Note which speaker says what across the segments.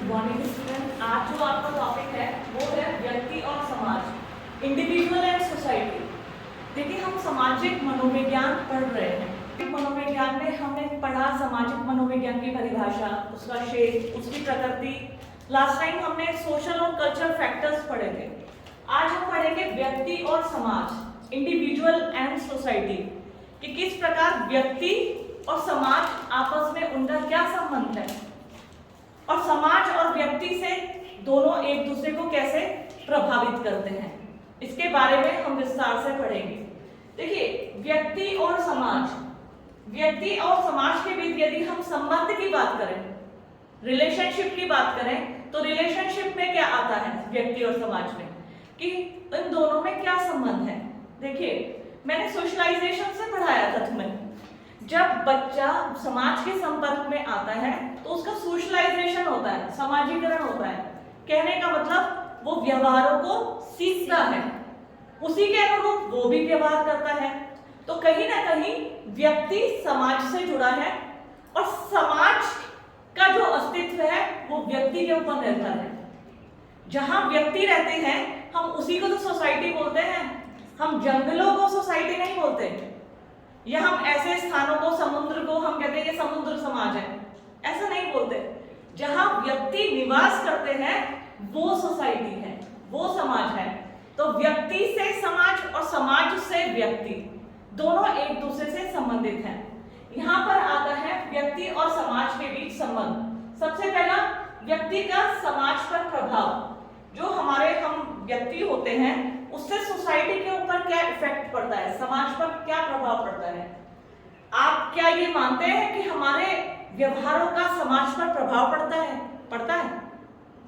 Speaker 1: Morning student. आज जो आपका टॉपिक है वो है व्यक्ति और समाज, इंडिविजुअल एंड सोसाइटी। देखिए, हम सामाजिक मनोविज्ञान पढ़ रहे हैं। मनोविज्ञान में हमने पढ़ा सामाजिक मनोविज्ञान की परिभाषा, उसका क्षेत्र, उसकी प्रकृति। लास्ट टाइम हमने सोशल और कल्चरल फैक्टर्स पढ़े थे। आज हम पढ़ेंगे व्यक्ति और समाज, इंडिविजुअल एंड सोसाइटी, कि किस प्रकार व्यक्ति और समाज आपस में उनका क्या संबंध है और समाज और व्यक्ति से दोनों एक दूसरे को कैसे प्रभावित करते हैं, इसके बारे में हम विस्तार से पढ़ेंगे। देखिए, व्यक्ति और समाज के बीच यदि हम संबंध की बात करें, रिलेशनशिप की बात करें, तो रिलेशनशिप में क्या आता है व्यक्ति और समाज में, कि इन दोनों में क्या संबंध है। देखिए, मैंने सोशलाइजेशन से पढ़ाया था तुम्हें। जब बच्चा समाज के संपर्क में आता है तो उसका सोशलाइजेशन होता है, समाजीकरण होता है। कहने का मतलब वो व्यवहारों को सीखता है, उसी के अनुरूप वो भी व्यवहार करता है। तो कहीं ना कहीं व्यक्ति समाज से जुड़ा है और समाज का जो अस्तित्व है वो व्यक्ति के ऊपर निर्भर है। जहां व्यक्ति रहते हैं हम उसी को तो सोसाइटी बोलते हैं। हम जंगलों को सोसाइटी नहीं बोलते, या हम ऐसे स्थानों को, समुद्र को हम कहते हैं ये समुद्र समाज है, ऐसा नहीं बोलते। जहां व्यक्ति निवास करते हैं वो सोसाइटी है, वो समाज है। तो व्यक्ति से समाज और समाज से व्यक्ति दोनों एक दूसरे से संबंधित हैं। यहां पर आता है व्यक्ति और समाज के बीच संबंध। सबसे पहला, व्यक्ति का समाज पर प्रभाव। जो हमारे हम व्यक्ति होते हैं उससे सोसाइटी के ऊपर क्या इफेक्ट पड़ता है, समाज पर क्या प्रभाव पड़ता है। आप क्या ये मानते हैं कि हमारे व्यवहारों का समाज पर प्रभाव पड़ता है?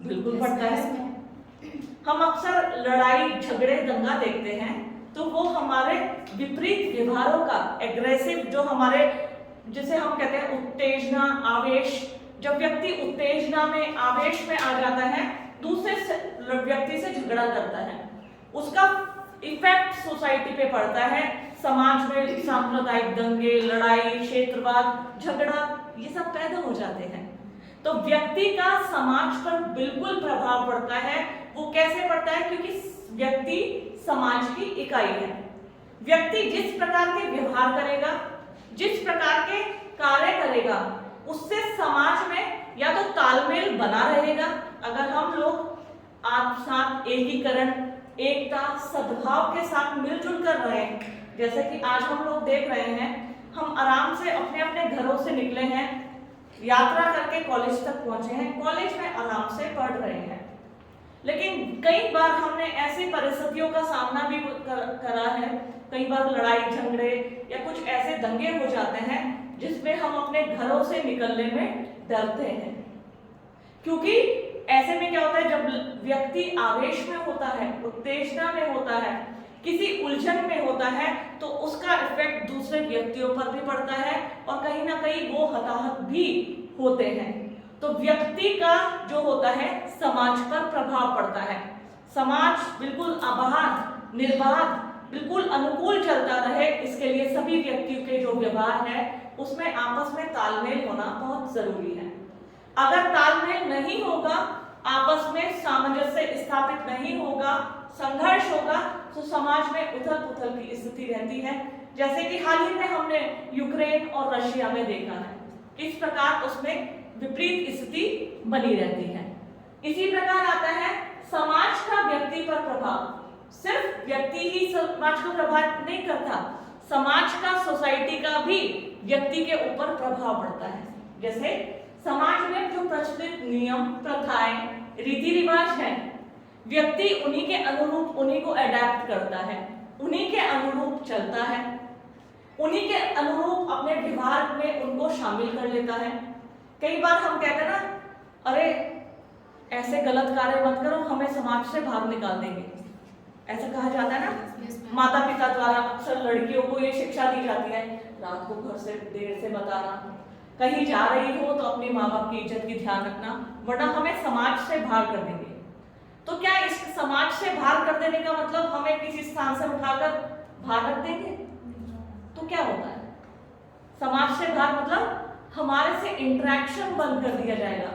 Speaker 1: बिल्कुल पड़ता है। हम अक्सर लड़ाई, झगड़े, दंगा देखते हैं तो वो हमारे विपरीत व्यवहारों का, एग्रेसिव, जो हमारे, जिसे हम कहते हैं उत्तेजना, आवेश। जब व्यक्ति उत्तेजना में, आवेश में आ जाता है, दूसरे व्यक्ति से झगड़ा करता है, उसका इफेक्ट सोसाइटी पे पड़ता है। समाज में सांप्रदायिक दंगे, लड़ाई, क्षेत्रवाद, झगड़ा, ये सब पैदा हो जाते हैं। तो व्यक्ति का समाज पर बिल्कुल प्रभाव पड़ता है। वो कैसे पड़ता है? क्योंकि व्यक्ति समाज की इकाई है। व्यक्ति जिस प्रकार के व्यवहार करेगा, जिस प्रकार के कार्य करेगा, उससे समाज में या तो तालमेल बना रहेगा। अगर हम लोग आप साथ एकीकरण, एकता, सद्भाव के साथ मिलजुल कर रहे हैं, जैसे कि आज हम लोग देख रहे हैं, हम आराम से अपने अपने घरों से निकले हैं, यात्रा करके कॉलेज तक पहुंचे हैं, कॉलेज में आराम से पढ़ रहे हैं। लेकिन कई बार हमने ऐसी परिस्थितियों का सामना भी करा है, कई बार लड़ाई झगड़े या कुछ ऐसे दंगे हो जाते हैं जिसमें हम अपने घरों से निकलने में डरते हैं। क्योंकि ऐसे में क्या होता है, जब व्यक्ति आवेश में होता है, उत्तेजना में होता है, किसी उलझन में होता है, तो उसका इफेक्ट दूसरे व्यक्तियों पर भी पड़ता है और कहीं ना कहीं वो हताहत भी होते हैं। तो व्यक्ति का जो होता है समाज पर प्रभाव पड़ता है। समाज बिल्कुल आबाद, निर्बाध, बिल्कुल अनुकूल चलता रहे, इसके लिए सभी व्यक्तियों के जो व्यवहार है उसमें आपस में तालमेल होना बहुत जरूरी है। अगर तालमेल नहीं होगा, आपस में सामंजस्य स्थापित नहीं होगा, संघर्ष होगा, तो समाज में उथल पुथल की स्थिति रहती है। जैसे कि हाल ही में हमने यूक्रेन और रशिया में देखा है, किस प्रकार उसमें विपरीत स्थिति बनी रहती है। इसी प्रकार आता है समाज का व्यक्ति पर प्रभाव। सिर्फ व्यक्ति ही समाज को प्रभावित नहीं करता, समाज का, सोसाइटी का भी व्यक्ति के ऊपर प्रभाव पड़ता है। जैसे समाज में जो प्रचलित नियम, प्रथाएं, रीति रिवाज हैं, व्यक्ति उन्हीं के अनुरूप, उन्हीं को अडैप्ट करता है, उन्हीं के अनुरूप चलता है, उन्हीं के अनुरूप अपने व्यवहार में उनको शामिल कर लेता है। कई बार हम कहते हैं ना, अरे ऐसे गलत कार्य मत करो, हमें समाज से बाहर निकाल देंगे, ऐसा कहा जाता है ना। माता पिता द्वारा अक्सर लड़कियों को ये शिक्षा दी जाती है, रात को घर से देर से मत आना, कहीं जा रही हो तो अपने माँ बाप की इज्जत की ध्यान रखना, वरना हमें समाज से बाहर कर देंगे। तो क्या इस समाज से बाहर कर देने का मतलब हमें किसी स्थान से उठाकर बाहर रख देंगे? तो क्या होता है? समाज से बाहर मतलब हमारे से इंटरेक्शन बंद कर दिया जाएगा,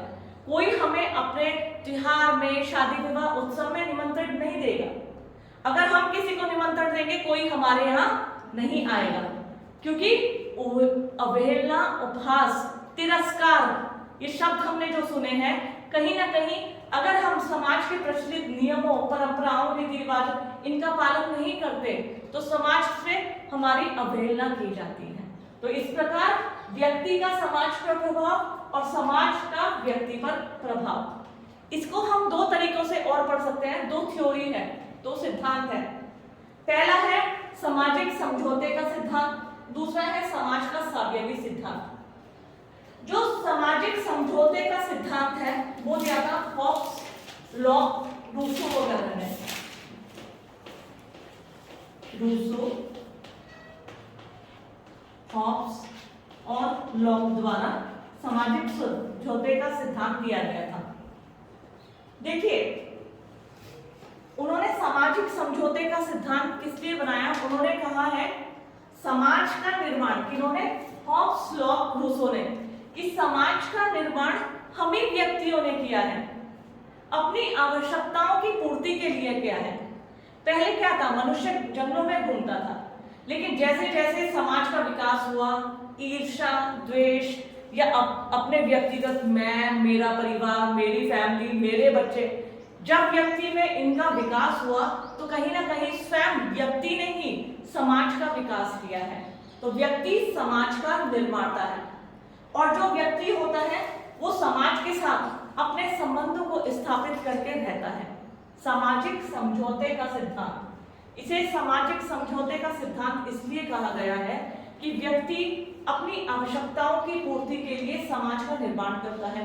Speaker 1: कोई हमें अपने त्योहार में, शादी विवाह उत्सव में निमंत्रण नहीं देगा। अगर हम किसी को निमंत्रण देंगे कोई हमारे यहाँ नहीं आएगा, क्योंकि अवहेलना, उपहास, तिरस्कार, ये शब्द हमने जो सुने हैं, कहीं ना कहीं अगर हम समाज के प्रचलित नियमों, परंपराओं, रीति रिवाजों इनका पालन नहीं करते तो समाज से हमारी अवहेलना की जाती है। तो इस प्रकार व्यक्ति का समाज पर प्रभाव और समाज का व्यक्ति पर प्रभाव, इसको हम दो तरीकों से और पढ़ सकते हैं। दो थ्योरी है, दो सिद्धांत है। पहला है सामाजिक समझौते का सिद्धांत, दूसरा है समाज का साम्यवादी सिद्धांत। जो सामाजिक समझौते का सिद्धांत है वो दिया था हॉब्स, लॉक, रूसो वगैरह ने। रूसो, हॉब्स और लॉक द्वारा सामाजिक समझौते का सिद्धांत दिया गया था। देखिए, उन्होंने सामाजिक समझौते का सिद्धांत किस लिए बनाया? उन्होंने कहा है समाज का निर्माण, किन्होंने? हॉब्स, लॉक, रूसो ने, कि समाज का निर्माण हम ही व्यक्तियों ने किया है, अपनी आवश्यकताओं की पूर्ति के लिए किया है। पहले क्या था? मनुष्य जंगलों में घूमता था, लेकिन जैसे जैसे समाज का विकास हुआ, ईर्ष्या, द्वेष या अपने व्यक्तिगत मैं, मेरा परिवार, मेरी फैमिली, मेरे बच्चे, जब व्यक्ति में इनका विकास हुआ तो कहीं ना कहीं स्वयं व्यक्ति ने ही समाज का विकास किया है। तो व्यक्ति समाज का निर्माता है, और जो व्यक्ति होता है वो समाज के साथ अपने संबंधों को स्थापित करके रहता है। सामाजिक समझौते का सिद्धांत, इसे सामाजिक समझौते का सिद्धांत इसलिए कहा गया है कि व्यक्ति अपनी आवश्यकताओं की पूर्ति के लिए समाज का निर्माण करता है।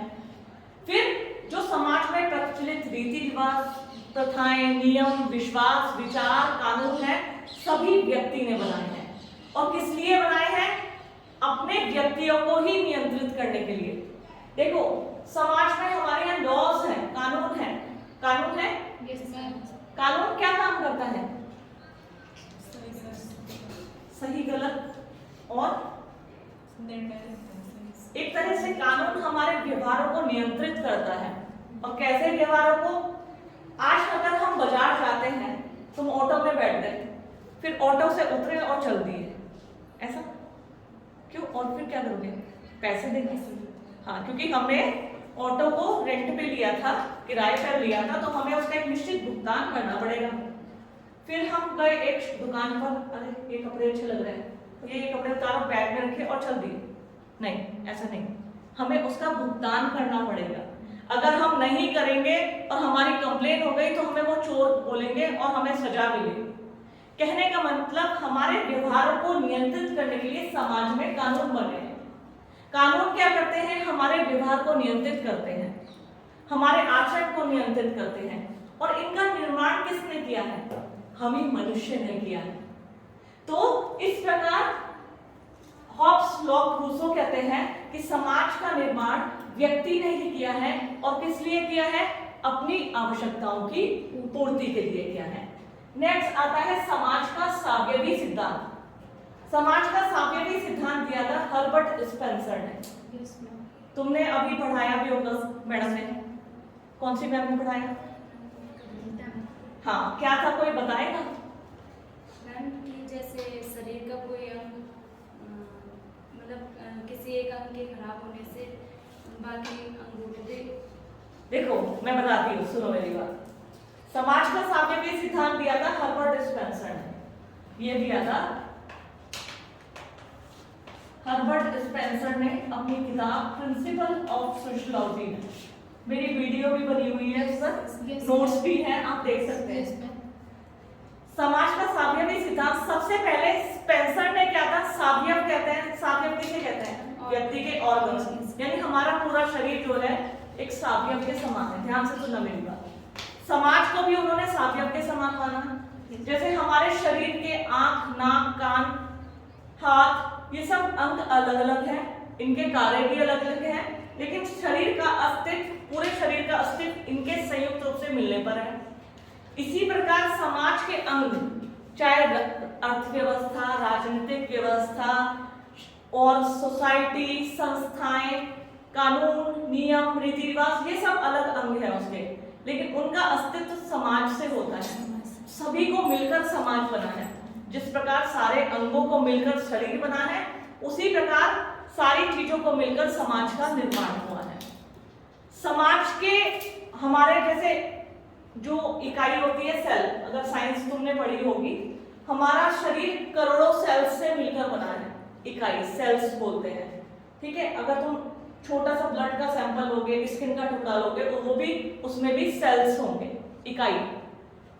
Speaker 1: फिर जो समाज में प्रचलित रीति रिवाज, प्रथाएं, नियम, विश्वास, विचार, कानून है, सभी व्यक्ति ने बनाए हैं। और किस लिए बनाए हैं? अपने व्यक्तियों को ही नियंत्रित करने के लिए। देखो, समाज में हमारे यहाँ लॉज है, कानून है, कानून है। कानून क्या काम करता है? सही गलत और एक तरह से कानून हमारे व्यवहारों को नियंत्रित करता है। और कैसे व्यवहारों को? आज अगर हम बाजार जाते हैं, तुम ऑटो में बैठ गए, फिर ऑटो से उतरे और चल दिए, ऐसा क्यों? और फिर क्या करोगे? पैसे देंगे। हाँ, क्योंकि हमने ऑटो को रेंट पे लिया था, किराए पर लिया था, तो हमें उसका एक निश्चित भुगतान करना पड़ेगा। फिर हम गए एक दुकान पर, अरे ये कपड़े अच्छे लग रहे हैं, तो ये कपड़े उतारो, बैग में रखे और चल दिए। नहीं, ऐसा नहीं, हमें उसका भुगतान करना पड़ेगा। अगर हम नहीं करेंगे और हमारी कंप्लेन हो गई तो हमें वो चोर बोलेंगे और हमें सजा मिलेगी। कहने का मतलब हमारे व्यवहारों को नियंत्रित करने के लिए समाज में कानून बने हैं। कानून क्या करते हैं? हमारे व्यवहार को नियंत्रित करते हैं, हमारे आचरण को नियंत्रित करते हैं। और इनका निर्माण किसने किया है? हम ही मनुष्य ने किया है। तो इस प्रकार हॉब्स, लॉक, रूसो कहते हैं कि समाज का निर्माण व्यक्ति ने ही किया है। और किस लिए किया है? अपनी आवश्यकताओं की पूर्ति के लिए किया है। नेक्स्ट आता है समाज का साम्यवादी सिद्धांत। समाज का साम्यवादी सिद्धांत दिया था हर्बर्ट स्पेंसर ने। तुमने अभी पढ़ाया भी होगा मैडम ने। कौन सी मैम ने पढ़ाया? हाँ, क्या था, कोई बताएगा?
Speaker 2: मैम कि जैसे शरीर का कोई अंग, मतलब किसी एक अंग के खराब होने से बाकी अंगों को भी।
Speaker 1: देखो, मैं बताती हूँ, सुनो मेरी बात। समाज का साम्यवादी सिद्धांत दिया था हर्बर्ट स्पेंसर ने। ये दिया था हर्बर्ट स्पेंसर ने अपनी किताब प्रिंसिपल ऑफ सोशियोलॉजी में। मेरी वीडियो भी बनी हुई है सर, नोट्स भी हैं, आप देख सकते हैं। समाज का साम्यवादी सिद्धांत सबसे पहले स्पेंसर ने क्या था? सावयव कहते हैं। सावयव किसे कहते हैं? व्यक्ति के ऑर्गन्स, यानी हमारा पूरा शरीर जो है एक सावयव के समान है। ध्यान से सुनना मेरी बात। समाज को भी उन्होंने सावयव के समान माना। जैसे हमारे शरीर के आंख, नाक, कान, हाथ, ये सब अंग अलग अलग हैं, इनके कार्य भी अलग अलग हैं, लेकिन शरीर का अस्तित्व, पूरे शरीर का अस्तित्व इनके संयुक्त रूप से मिलने पर है। इसी प्रकार समाज के अंग, चाहे अर्थव्यवस्था, राजनीतिक व्यवस्था और सोसाइटी, संस्थाएं, कानून, नियम, रीति रिवाज ये सब अलग अंग है उसके, लेकिन उनका अस्तित्व समाज से होता है। सभी को मिलकर समाज बना है। जिस प्रकार सारे अंगों को मिलकर शरीर बना है, उसी प्रकार सारी चीजों को मिलकर समाज का निर्माण हुआ है। समाज के हमारे जैसे जो इकाई होती है सेल, अगर साइंस तुमने पढ़ी होगी, हमारा शरीर करोड़ों सेल्स से मिलकर बना है। इकाई सेल्स बोलते हैं, ठीक है। अगर तुम छोटा सा ब्लड का सैंपल लोगे, स्किन का टुकड़ा लोगे, तो वो भी उसमें भी सेल्स होंगे, इकाई,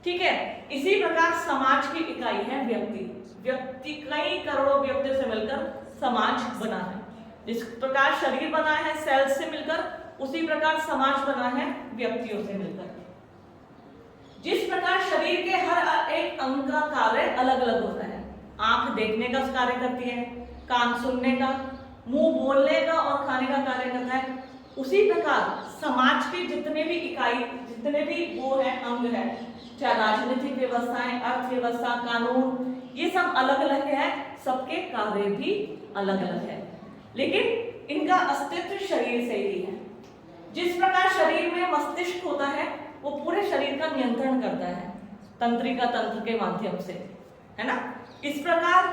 Speaker 1: ठीक है। इसी प्रकार समाज की इकाई है व्यक्ति। व्यक्ति कई करोड़ों व्यक्तियों से मिलकर समाज बना है। जिस प्रकार शरीर बना है सेल्स से मिलकर, उसी प्रकार समाज बना है व्यक्तियों से मिलकर। जिस प्रकार शरीर के हर एक अंग का कार्य अलग अलग होता है। आंख देखने का कार्य करती है, कान सुनने का, मुंह बोलने का और खाने का कार्य करता है। उसी प्रकार समाज के जितने भी इकाई, जितने भी वो है अंग है, चाहे राजनीतिक व्यवस्थाएं, अर्थव्यवस्था, कानून, ये सब अलग अलग है, सबके कार्य भी अलग अलग है, लेकिन इनका अस्तित्व शरीर से ही है। जिस प्रकार शरीर में मस्तिष्क होता है, वो पूरे शरीर का नियंत्रण करता है तंत्रिका तंत्र के माध्यम से, है ना। इस प्रकार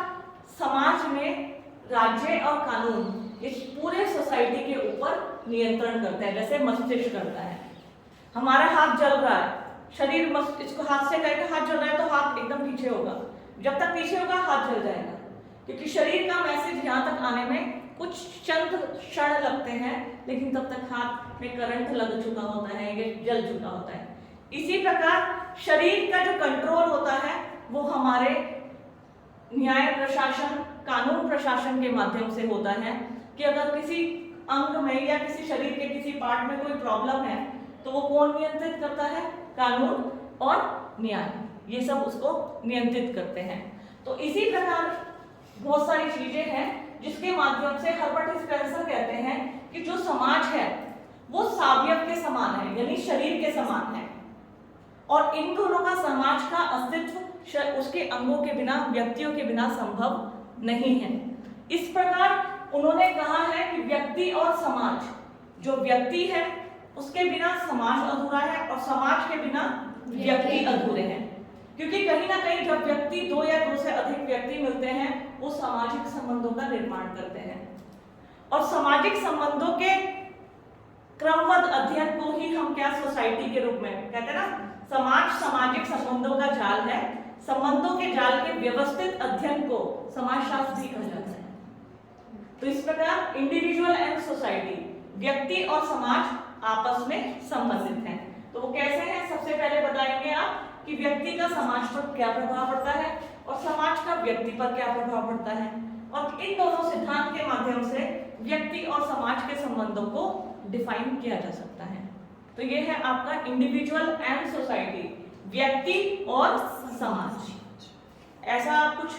Speaker 1: समाज में राज्य और कानून इस पूरे सोसाइटी के ऊपर नियंत्रण करते हैं, जैसे मस्तिष्क करता है। हमारा हाथ जल रहा है, शरीर इसको हाथ से कहेगा हाथ जल रहा है तो हाथ एकदम पीछे होगा, जब तक पीछे होगा हाथ जल जाएगा, क्योंकि शरीर का मैसेज यहाँ तक आने में कुछ चंद क्षण लगते हैं, लेकिन तब तक हाथ में करंट लग चुका होता है, ये जल चुका होता है। इसी प्रकार शरीर का जो कंट्रोल होता है वो हमारे न्याय प्रशासन, कानून प्रशासन के माध्यम से होता है, कि अगर किसी अंग में या किसी शरीर के किसी पार्ट में कोई प्रॉब्लम है तो वो कौन नियंत्रित करता है? कानून और न्याय, ये सब उसको नियंत्रित करते हैं। तो इसी प्रकार बहुत सारी चीजें हैं जिसके माध्यम से हर्बर्ट स्पेंसर कहते हैं कि जो समाज है वो सावयव के समान है, यानी शरीर के समान है, और इन दोनों का समाज का अस्तित्व उसके अंगों के बिना, व्यक्तियों के बिना संभव नहीं है। इस प्रकार उन्होंने कहा है कि व्यक्ति और समाज, जो व्यक्ति है उसके बिना समाज अधूरा है और समाज के बिना व्यक्ति अधूरे हैं, क्योंकि कहीं ना कहीं जब व्यक्ति दो या दो से अधिक व्यक्ति मिलते हैं वो सामाजिक संबंधों का निर्माण करते हैं, और सामाजिक संबंधों के क्रमबद्ध अध्ययन को ही हम क्या सोसाइटी के रूप में कहते हैं ना, समाज सामाजिक संबंधों का जाल है, संबंधों के जाल के व्यवस्थित अध्ययन को समाजशास्त्र भी कहा जाता है। तो इस प्रकार इंडिविजुअल एंड सोसाइटी, व्यक्ति और समाज आपस में संबंधित हैं। तो वो कैसे हैं, सबसे पहले बताएंगे आप कि व्यक्ति का समाज पर क्या प्रभाव पड़ता है और समाज का व्यक्ति पर क्या प्रभाव पड़ता है, और इन दोनों सिद्धांत के माध्यम से व्यक्ति और समाज के संबंधों को डिफाइन किया जा सकता है। तो ये है आपका इंडिविजुअल एंड सोसाइटी, व्यक्ति और समाज। ऐसा कुछ